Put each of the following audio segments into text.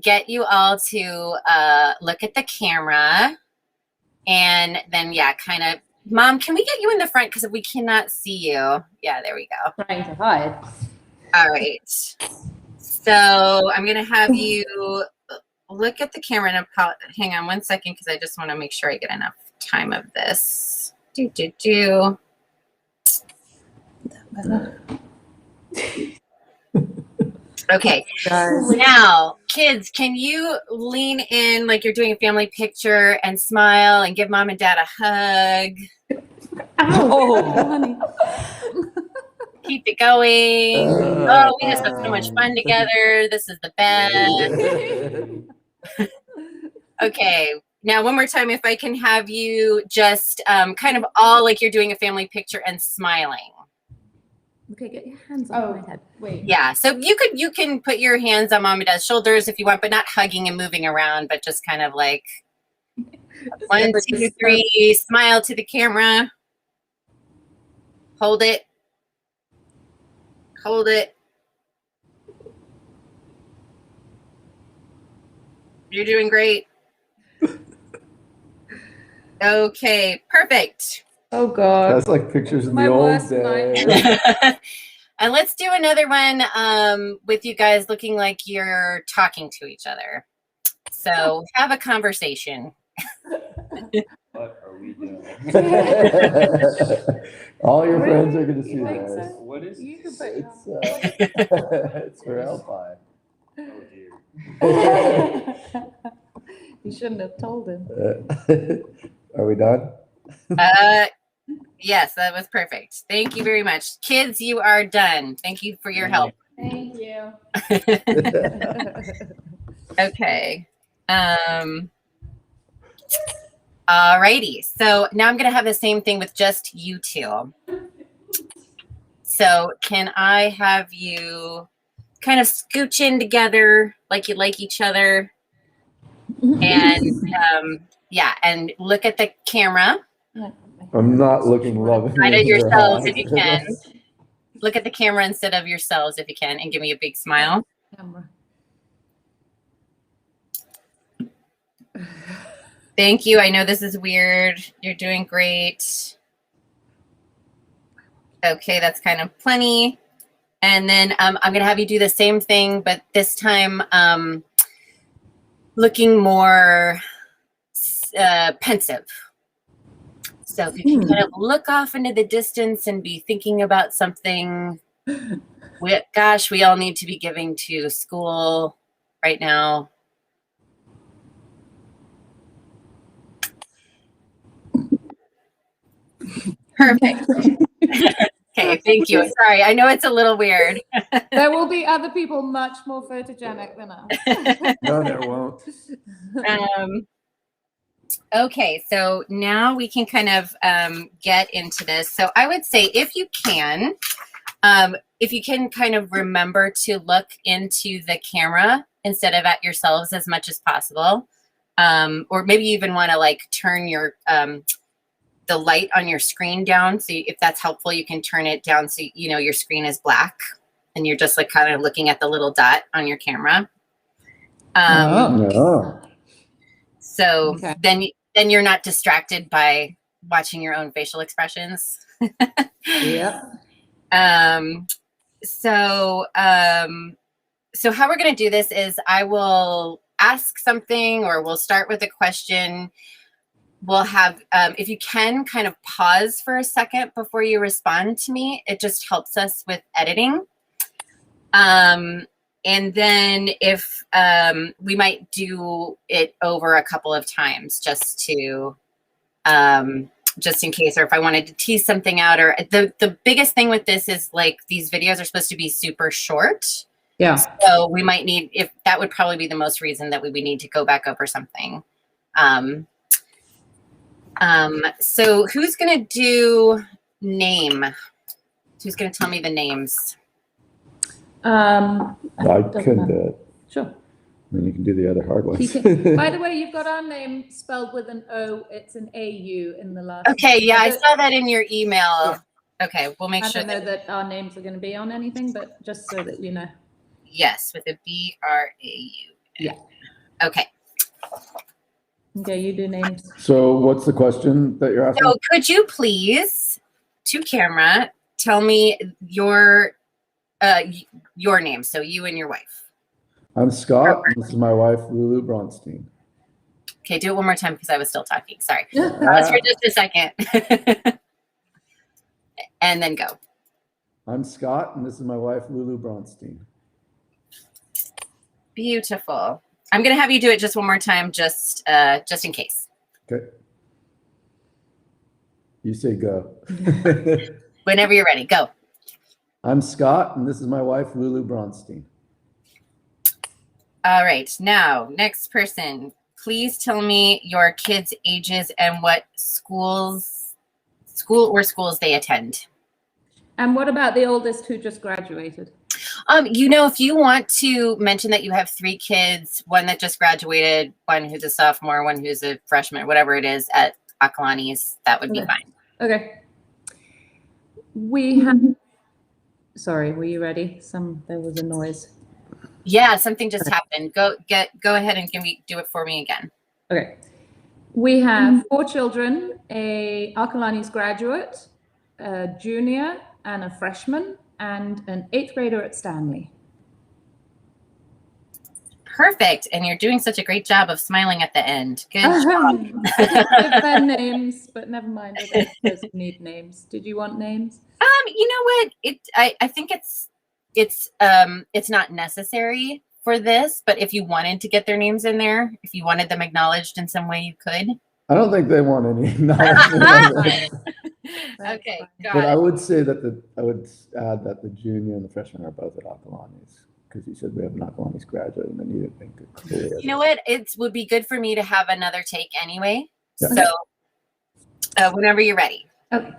get you all to look at the camera, and then kind of, Mom, can we get you in the front because we cannot see you? Yeah, there we go. Trying to hide. All right. So I'm gonna have you look at the camera, and hang on one second because I just want to make sure I get enough time of this. Okay, now kids, can you lean in like you're doing a family picture and smile and give Mom and Dad a hug? Honey. Keep it going. Oh, we just have so much fun together. This is the best. Okay, now one more time, if I can have you just kind of all like you're doing a family picture and smiling. Okay, get your hands on my head. Wait. Yeah, so you can put your hands on Mom and Dad's shoulders if you want, but not hugging and moving around, but just kind of like 1, 2, 3, smile to the camera. Hold it. Hold it. You're doing great. Okay, perfect. Oh God. That's like pictures in the old days. And let's do another one with you guys looking like you're talking to each other. So have a conversation. What are we doing? All your friends are going to see this. So? What is You can this? put It's for Alpine. Oh dear. You shouldn't have told him. Are we done? Yes, that was perfect. Thank you very much. Kids, you are done. Thank you for your help. Thank you. Okay. Alrighty. So now I'm going to have the same thing with just you two. So can I have you kind of scooch in together like you like each other? And and look at the camera. I'm not looking lovingly. Right at yourselves if you can. Look at the camera instead of yourselves if you can, and give me a big smile. Camera. Thank you. I know this is weird. You're doing great. Okay, that's kind of plenty. And then I'm going to have you do the same thing, but this time looking more pensive. So if you can kind of look off into the distance and be thinking about something, we all need to be giving to school right now. Perfect. Okay, thank you. Sorry, I know it's a little weird. There will be other people much more photogenic than us. No, there won't. Okay, so now we can kind of get into this. So I would say if you can kind of remember to look into the camera instead of at yourselves as much as possible, or maybe you even want to like turn your the light on your screen down. So if that's helpful, you can turn it down so you know your screen is black and you're just like kind of looking at the little dot on your camera. So Okay. then you're not distracted by watching your own facial expressions. Yeah. So how we're going to do this is I will ask something, or we'll start with a question. We'll have, if you can, kind of pause for a second before you respond to me. It just helps us with editing. And then if we might do it over a couple of times just to, just in case, or if I wanted to tease something out, or the biggest thing with this is like these videos are supposed to be super short. Yeah. So we might need, if that would probably be the most reason that we would need to go back over something. So who's going to do name? Who's going to tell me the names? I can do it. Sure. Then you can do the other hard ones. By the way, you've got our name spelled with an O. It's an AU in the last. Okay, yeah, I saw that in your email. Yeah. Okay, we'll make sure. I don't know that our names are going to be on anything, but just so that you know. Yes, with a BRAU. Yeah. Okay. Okay, you do names. So what's the question that you're asking? So could you please, to camera, tell me your name? So you and your wife. I'm Scott. And this is my wife, Lulu Bronstein. Okay, do it one more time because I was still talking. Sorry. Pause for just a second. And then go. I'm Scott, and this is my wife, Lulu Bronstein. Beautiful. I'm going to have you do it just one more time, just in case. Okay. You say go. Whenever you're ready, go. I'm Scott, and this is my wife, Lulu Bronstein. All right. Now, next person. Please tell me your kids' ages and what school or schools they attend. And what about the oldest who just graduated? If you want to mention that you have 3 kids, one that just graduated, one who's a sophomore, one who's a freshman, whatever it is at Akalani's, that would be fine. Okay. We have, sorry, were you ready? There was a noise. Yeah, something just happened. Go ahead and do it for me again. Okay. We have 4 children, a Akalani's graduate, a junior and a freshman, and an 8th grader at Stanley. Perfect. And you're doing such a great job of smiling at the end. Good job. Give their names, but never mind. I don't suppose you need names. Did you want names? You know what? I think it's not necessary for this, but if you wanted to get their names in there, if you wanted them acknowledged in some way, you could. I don't think they want any acknowledgement. Okay, But got I it. would say that I would add that the junior and the freshman are both at Akalani's, because you said we have an Akalani's graduate, and then you didn't think it clearly. You know what? It would be good for me to have another take anyway. Yeah. So whenever you're ready. Okay.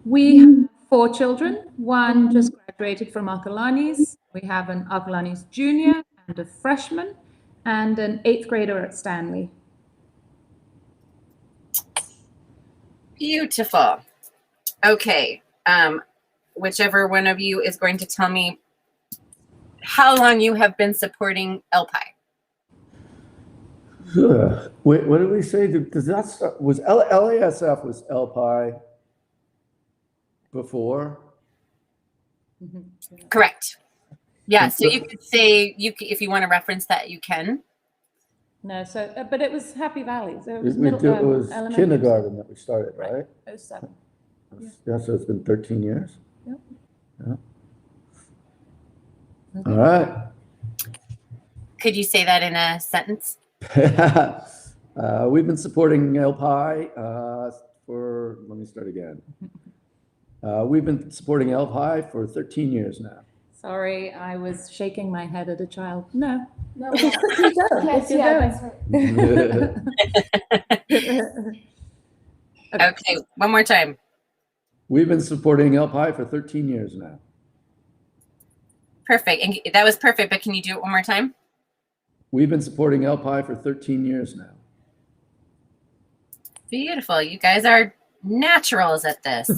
We have 4 children. One just graduated from Akalani's. We have an Akalani's junior and a freshman, and an 8th grader at Stanley. Beautiful. Okay. Whichever one of you is going to tell me how long you have been supporting LPI. Wait, what did we say? Does that start, was LASF was LPI before? Correct. Yeah. So you could say if you want to reference that, you can. No, so but it was Happy Valley. So it It was, was elementary. kindergarten that we started, right? 07. Yeah, so it's been 13 years. Yep. Yeah. All right. Could you say that in a sentence? We've been supporting LPI let me start again. We've been supporting LPI for 13 years now. Sorry, I was shaking my head at a child. No. No, Keep going. yes, Keep yeah, going. that's right. Okay. One more time. We've been supporting LPI for 13 years now. Perfect. And that was perfect, but can you do it one more time? We've been supporting LPI for 13 years now. Beautiful. You guys are naturals at this.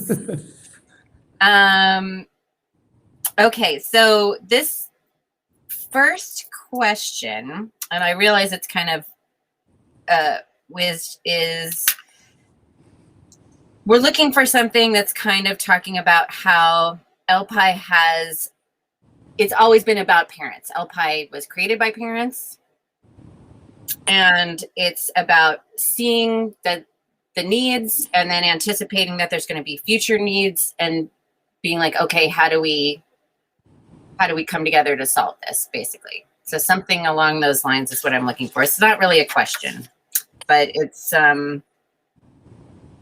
Okay, so this first question, and I realize it's kind of whiz, is we're looking for something that's kind of talking about how LPI it's always been about parents. LPI was created by parents, and it's about seeing the needs and then anticipating that there's going to be future needs and being like, okay, how do we come together to solve this, basically? So something along those lines is what I'm looking for. It's not really a question, but it's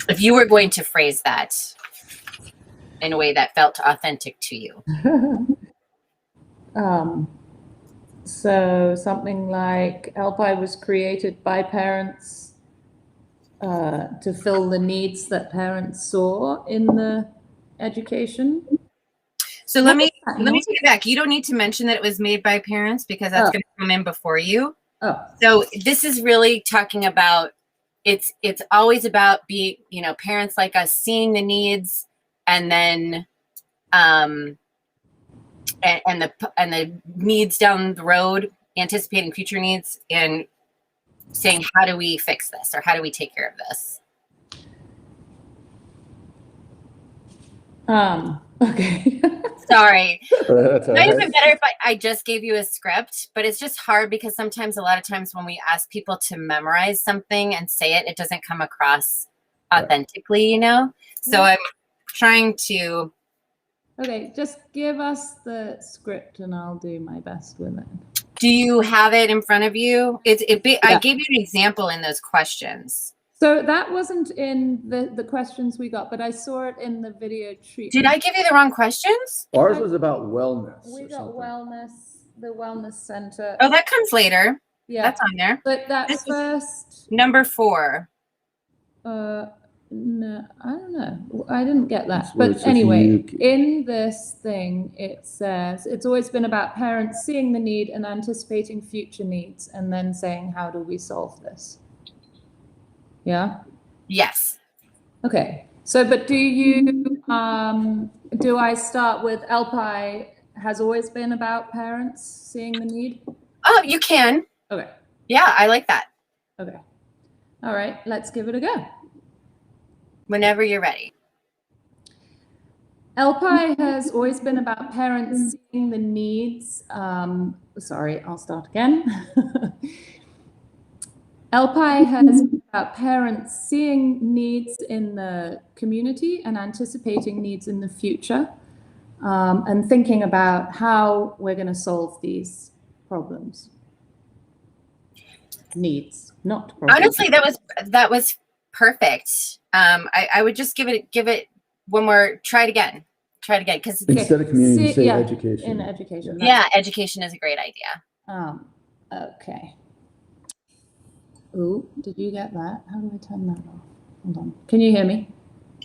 if you were going to phrase that in a way that felt authentic to you. So something like LPI was created by parents to fill the needs that parents saw in the education. So let me take it back. You don't need to mention that it was made by parents because that's going to come in before you. Oh. So this is really talking about it's always about being, parents like us seeing the needs and then and the needs down the road anticipating future needs and saying, how do we fix this or how do we take care of this? Okay. Sorry. That's all Might have right. been better if I just gave you a script, but it's just hard because sometimes, a lot of times when we ask people to memorize something and say it, it doesn't come across Right. authentically, you know? So I'm trying to, Okay, just give us the script and I'll do my best with it. do you have it in front of you? I Yeah. gave you an example in those questions. So that wasn't in the questions we got, but I saw it in the video treatment. Did I give you the wrong questions? Ours was about wellness. We or got something. wellness, the wellness center. Oh, that comes later. Yeah, That's on there. but that this is- first, Number 4. no, I don't know. I didn't get that. That's where it But says anyway, you- in this thing, it says it's always been about parents seeing the need and anticipating future needs and then saying, how do we solve this? Yeah. Yes. Okay. So, but do you, do I start with LPI has always been about parents seeing the need? Oh, you can. Okay. Yeah, I like that. Okay. All right. Let's give it a go. Whenever you're ready. LPI has always been about parents seeing the needs. Sorry, I'll start again. LPI has been about parents seeing needs in the community and anticipating needs in the future, and thinking about how we're going to solve these problems. Needs, not problems. Honestly, that was perfect. I would just give it one more. Try it again because Instead of community, See- say yeah, education. in education. yeah, education is a great idea. Okay. Ooh, did you get that? How do I turn that off? Hold on. Can you hear me?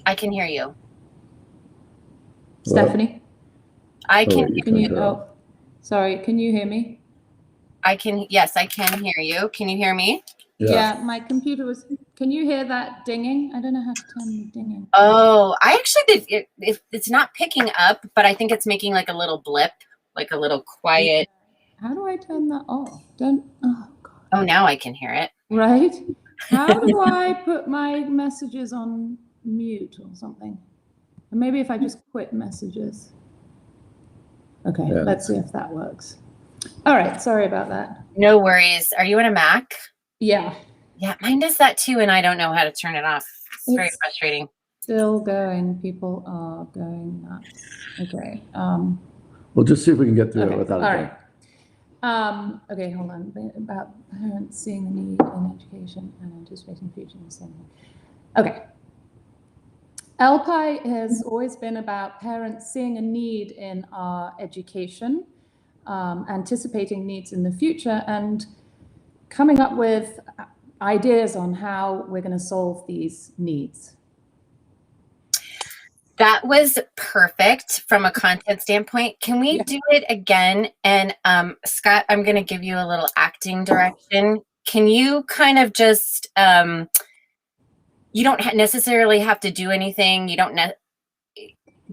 I can hear you. Well, Stephanie? I can. wait, Can you, turned it off. oh, sorry, can you hear me? I can. Yes, I can hear you. Can you hear me? Yeah, my computer was, can you hear that dinging? I don't know how to turn the dinging. Oh, I actually did. It's not picking up, but I think it's making like a little blip, like a little quiet. How do I turn that off? Oh, God. Oh, now I can hear it. Right? How do I put my messages on mute or something? Or maybe if I just quit messages. Okay, Yeah. let's see if that works. All right, sorry about that. No worries. Are you on a Mac? Yeah, Yeah, mine does that too, and I don't know how to turn it off. It's very It's- frustrating. still going. People are going nuts. Okay. We'll just see if we can get through Okay, it without all a right. Okay, hold on. About parents seeing the need in education and anticipating future and saying. Okay. LPI has always been about parents seeing a need in our education, anticipating needs in the future, and coming up with ideas on how we're going to solve these needs. That was perfect from a content standpoint. Can we Yeah. do it again? And Scott, I'm going to give you a little acting direction. Can you kind of just, you don't necessarily have to do anything. You don't,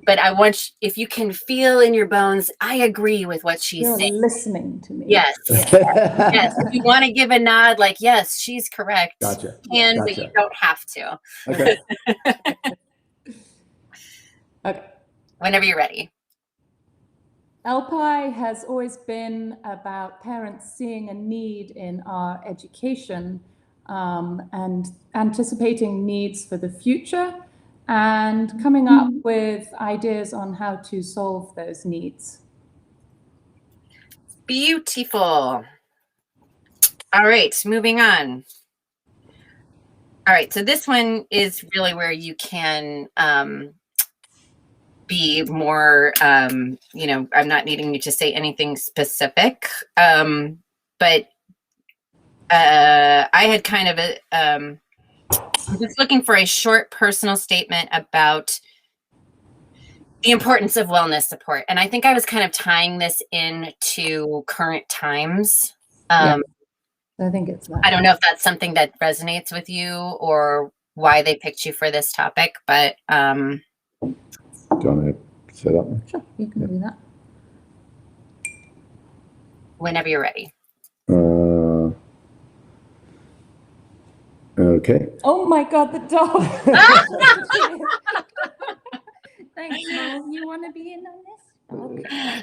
but I want, if you can feel in your bones, I agree with what she's You're saying. listening to me. Yes. Yes. If you want to give a nod, like, yes, she's correct. Gotcha. You can, but Gotcha. you don't have to. Okay. Okay. Whenever you're ready. LPI has always been about parents seeing a need in our education, and anticipating needs for the future and coming up with ideas on how to solve those needs. Beautiful. All right, moving on. All right, so this one is really where you can be more, you know, I'm not needing you to say anything specific, but I had kind of a, I'm just looking for a short personal statement about the importance of wellness support. And I think I was kind of tying this into current times. Yeah. I think it's that. I don't know if that's something that resonates with you or why they picked you for this topic, but Do you want me to set up? Sure, you can do that. whenever you're ready. Okay. Oh my God, the dog. Thanks, Mom. You want to be in on this? Okay.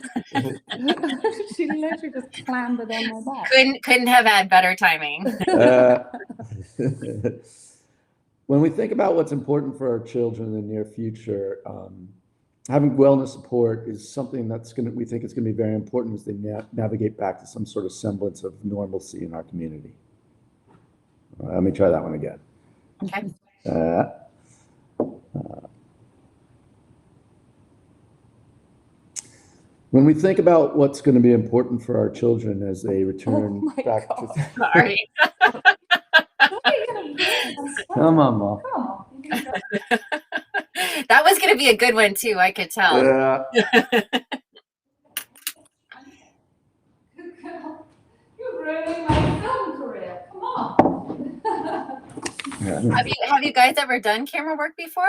She literally just clambered on my back. Couldn't have had better timing. When we think about what's important for our children in the near future, having wellness support is something we think is going to be very important as they navigate back to some sort of semblance of normalcy in our community. Let me try that one again. Okay. When we think about what's going to be important for our children as they return my back God. to... Sorry. Come on, Mom. Come on. That was going to be a good one too, I could tell. You're ruining my film career. Come on. Have you guys ever done camera work before?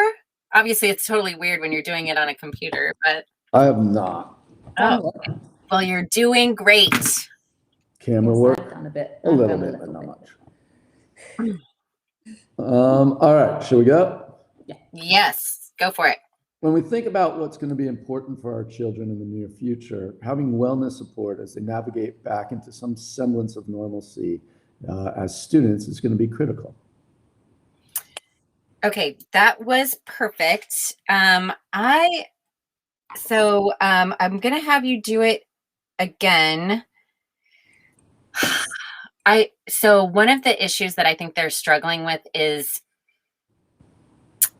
Obviously, it's totally weird when you're doing it on a computer, but I have not. oh, well, you're doing great. Camera work? I've done a bit. A little bit, but not much. All right, shall we go? Yes, go for it. When we think about what's going to be important for our children in the near future, having wellness support as they navigate back into some semblance of normalcy as students is going to be critical. Okay, that was perfect. I'm going to have you do it again. So one of the issues that I think they're struggling with is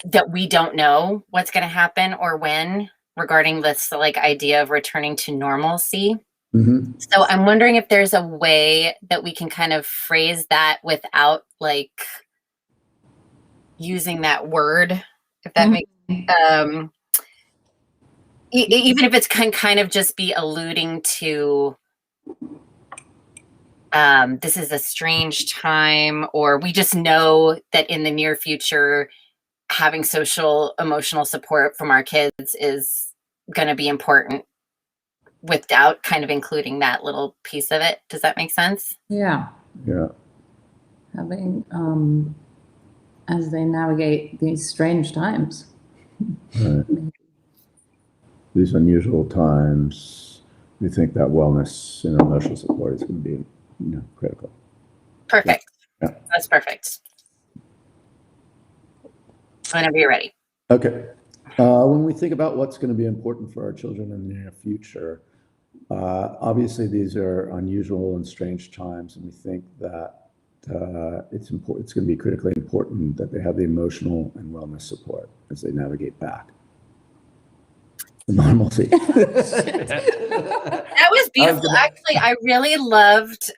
that we don't know what's going to happen or when regarding this idea of returning to normalcy. Mm-hmm. So I'm wondering if there's a way that we can kind of phrase that without using that word, if that makes even if it's kind of just be alluding to this is a strange time, or we just know that in the near future having social emotional support from our kids is going to be important without kind of including that little piece of it. Does that make sense? Yeah. Yeah. Having, as they navigate these strange times. Right. These unusual times, we think that wellness and emotional support is going to be critical. Perfect. Yeah. That's perfect. Whenever you're ready. Okay. When we think about what's going to be important for our children in the near future, obviously these are unusual and strange times, and we think that it's important. It's going to be critically important that they have the emotional and wellness support as they navigate back to normalcy. That was beautiful. Actually, I really loved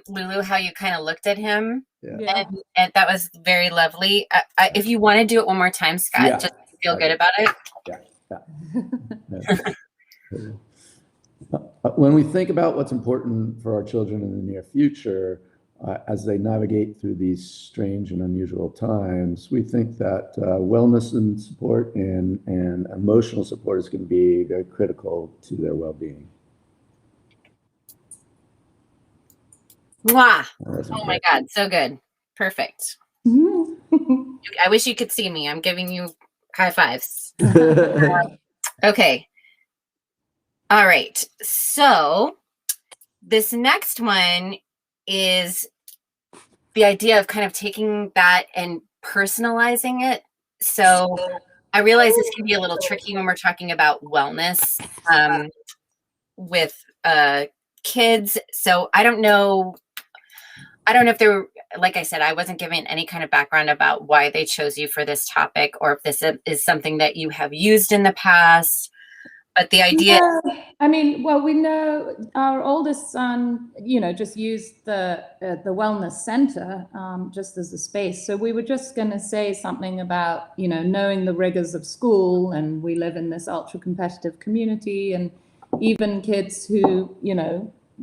Lulu, how you kind of looked at him. Yeah. And that was very lovely. If you want to do it one more time, Scott, Yeah. just feel good about it. When we think about what's important for our children in the near future, as they navigate through these strange and unusual times, we think that wellness and support and emotional support is going to be very critical to their well-being. Wow. Oh my God. So good. Perfect. I wish you could see me. I'm giving you high fives. Okay. All right. So this next one is the idea of kind of taking that and personalizing it. So I realize this can be a little tricky when we're talking about wellness with kids. So I don't know if there were, like I said, I wasn't given any kind of background about why they chose you for this topic, or if this is something that you have used in the past. But the idea, I mean, well, we know our oldest son, just used the wellness center just as a space. So we were just going to say something about, knowing the rigors of school, and we live in this ultra competitive community, and even kids who,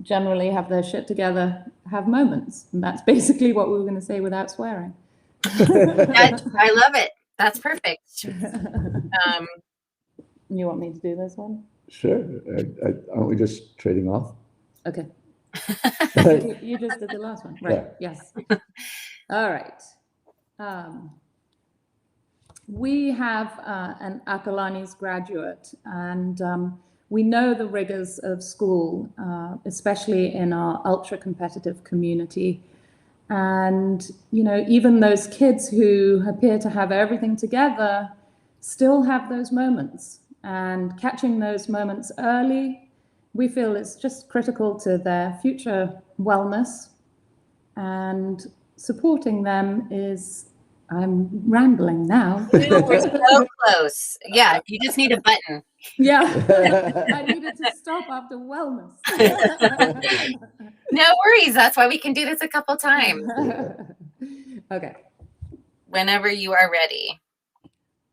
generally have their shit together have moments. And that's basically what we were going to say without swearing. I love it. That's perfect. You want me to do this one? Sure. Aren't we just trading off? Okay. You just did the last one. Right. Yeah. Yes. All right. We have an Akalani's graduate, and we know the rigors of school, especially in our ultra-competitive community. And, you know, even those kids who appear to have everything together still have those moments. And catching those moments early, we feel is just critical to their future wellness. And supporting them is, I'm rambling now. Ooh, we're so close. Yeah, you just need a button. Yeah, I needed to stop after wellness. No worries. That's why we can do this a couple times. Okay. Whenever you are ready.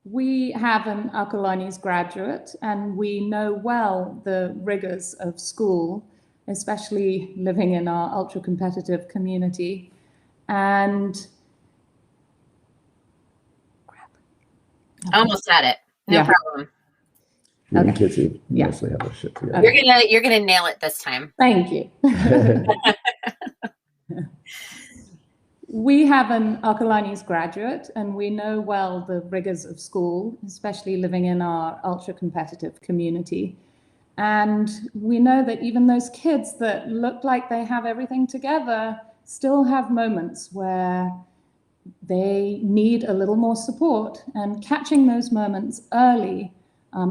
We have an Akalani's graduate, and we know well the rigors of school, especially living in our ultra-competitive community. And Almost had it. No Yeah. problem. Even Okay. kids who Yeah. mostly have their shit together. You're gonna nail it this time. thank you. We have an Akalani's graduate, and we know well the rigors of school, especially living in our ultra-competitive community. And we know that even those kids that look like they have everything together still have moments where they need a little more support, and catching those moments early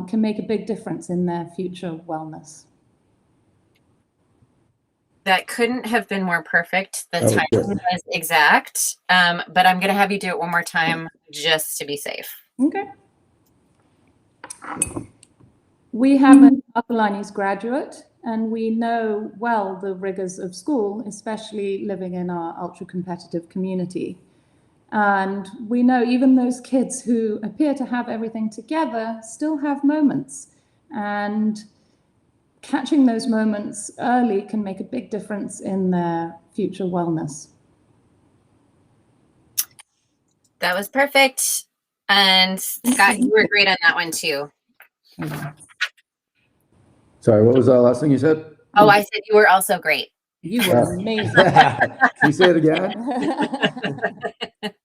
can make a big difference in their future wellness. That couldn't have been more perfect. The That was time good. was exact. But I'm gonna have you do it one more time just to be safe. Okay. We have an Akalani's graduate, and we know well the rigors of school, especially living in our ultra-competitive community. And we know even those kids who appear to have everything together still have moments. And catching those moments early can make a big difference in their future wellness. That was perfect. And Scott, you were great on that one too. Sorry, what was the last thing you said? Oh, I said you were also great. You were amazing. Can you say it again?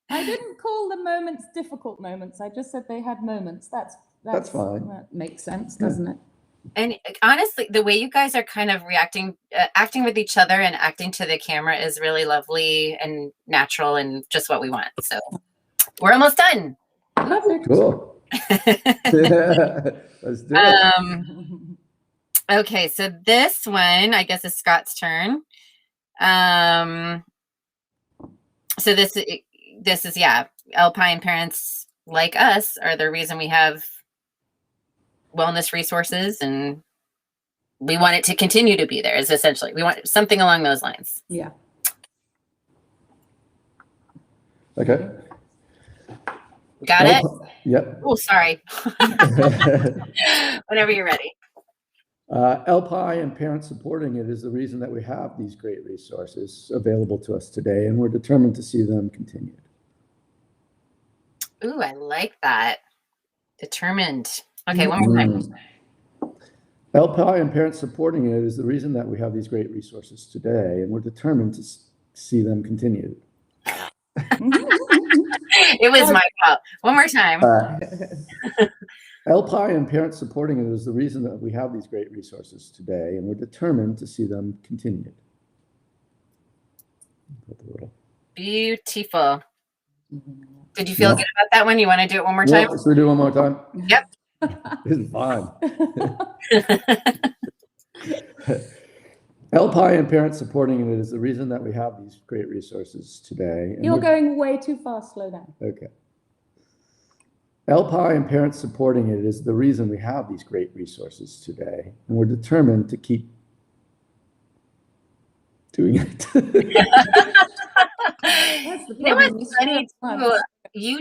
I didn't call the moments difficult moments. I just said they had moments. That's fine. That makes sense, doesn't it? And honestly, the way you guys are kind of reacting, acting with each other and acting to the camera is really lovely and natural and just what we want. So we're almost done. Perfect. Cool. Let's do it. Okay, so this one, I guess, is Scott's turn. So this is, yeah, Alpine parents like us are the reason we have wellness resources, and we want it to continue to be there. Is essentially, we want something along those lines. Yeah. Okay. Got it? Yep. Oh, sorry. Whenever you're ready. LPI and parents supporting it is the reason that we have these great resources available to us today, and we're determined to see them continued. Ooh, I like that. Determined. Okay, one more time. LPI and parents supporting it is the reason that we have these great resources today, and we're determined to see them continued. It was my fault. One more time. LPI and parents supporting it is the reason that we have these great resources today, and we're determined to see them continued. Beautiful. Did you feel good about that one? You want to do it one more time? Should we do it one more time? Yep. This is fun. LPI and parents supporting it is the reason that we have these great resources today. And You're going way too fast. Slow down. Okay. LPI and parents supporting it is the reason we have these great resources today, and we're determined to keep doing it. That's the You know problem. what's funny too? You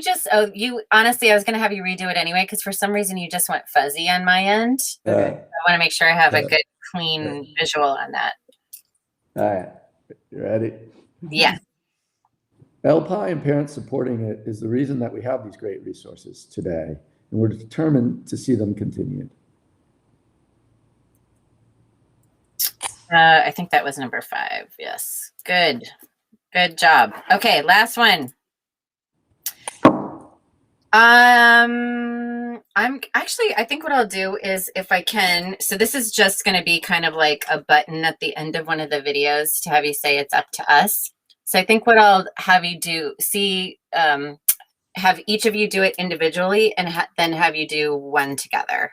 honestly, I was going to have you redo it anyway, because for some reason you just went fuzzy on my end. Okay. I want to make sure I have a good, clean visual on that. All right, you ready? Yeah. LPI and parents supporting it is the reason that we have these great resources today, and we're determined to see them continued. I think that was number 5. Yes. Good. Good job. Okay, last one. I think what I'll do is if I can, so this is just going to be kind of like a button at the end of one of the videos to have you say it's up to us. So I think what I'll have you do, have each of you do it individually and then have you do one together.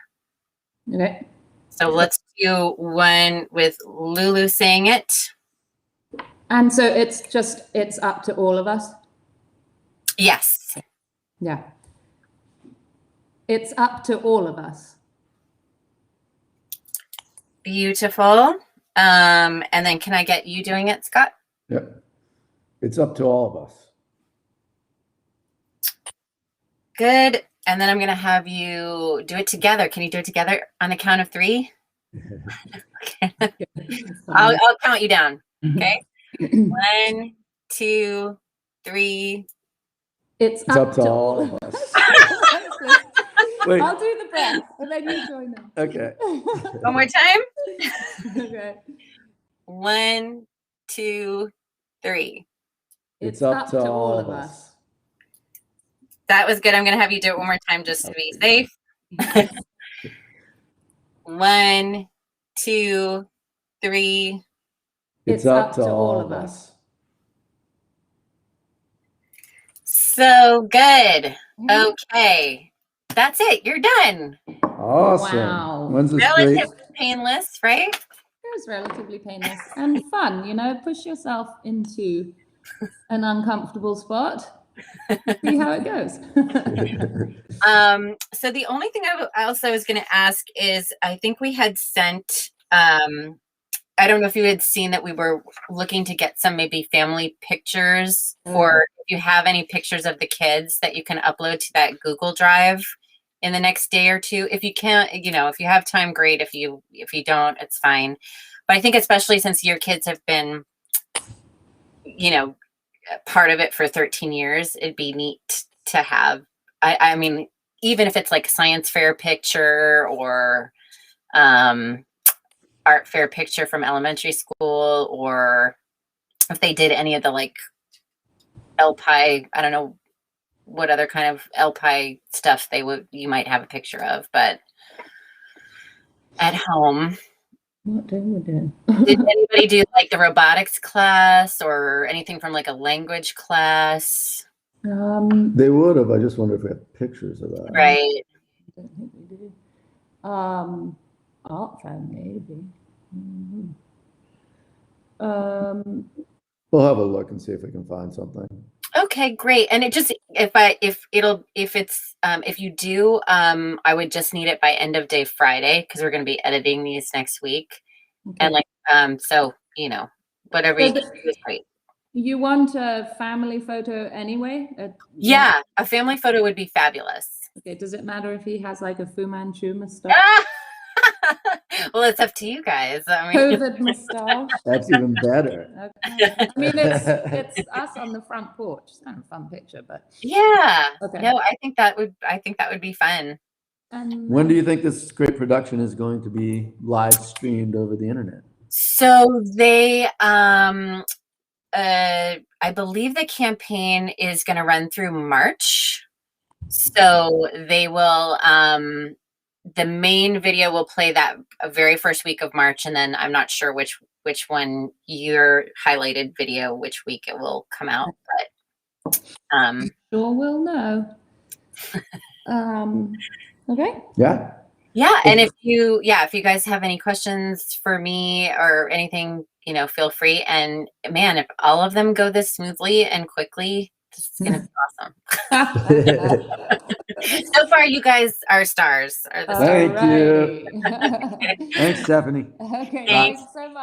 Okay. So let's do one with Lulu saying it. And so it's up to all of us. Yes. Yeah. It's up to all of us. Beautiful. And then can I get you doing it, Scott? Yep. It's up to all of us. Good. And then I'm going to have you do it together. Can you do it together on the count of 3? Okay. I'll count you down. Okay. 1, 2, 3. It's up to all of us. Wait. I'll do the breath and then you join them. Okay. One more time. Okay. 1, 2, 3. It's up to all of us. That was good. I'm going to have you do it one more time just to be safe. 1, 2, 3. It's up to all of us. So good. Okay. That's it. You're done. Awesome. Wow. When's the Relatively street? painless, right? It was relatively painless and fun, you know, push yourself into an uncomfortable spot, see how it goes. So the only thing I also was going to ask is, I think we had sent, I don't know if you had seen that we were looking to get some maybe family pictures, or if you have any pictures of the kids that you can upload to that Google Drive in the next day or two. If you can't, you know, if you have time, great. If you don't, it's fine. But I think especially since your kids have been, you know, part of it for 13 years, it'd be neat to have, I mean, even if it's like science fair picture or art fair picture from elementary school, or if they did any of the like LPI, I don't know what other kind of LPI stuff you might have a picture of, but at home. What do we do? Did anybody do like the robotics class or anything from like a language class? They would have. I just wonder if we have pictures of that. Right. I don't think we do. Art fair, maybe. We'll have a look and see if we can find something. Okay, great. And it just, if you do, I would just need it by end of day Friday, because we're going to be editing these next week. Okay. And like, so, you know, whatever So you can do is great. You want a family photo anyway? Yeah, a family photo would be fabulous. Okay, does it matter if he has like a Fu Manchu mustache? Well, it's up to you guys. I mean, COVID mustache? That's even better. Okay. I mean, it's us on the front porch. It's kind of a fun picture, but yeah. okay. No, I think that would be fun. And When do you think this great production is going to be live streamed over the internet? So they, I believe the campaign is going to run through March. So they will, the main video will play that very first week of March, and then I'm not sure which one your highlighted video, which week it will come out, but sure we'll know. Okay. Yeah. yeah. And if you guys have any questions for me or anything, you know, feel free. And man, if all of them go this smoothly and quickly, this is going to be awesome. So far, you guys are stars. Are the stars. Thank you. Thanks, Stephanie. Okay, Thanks. thanks so much.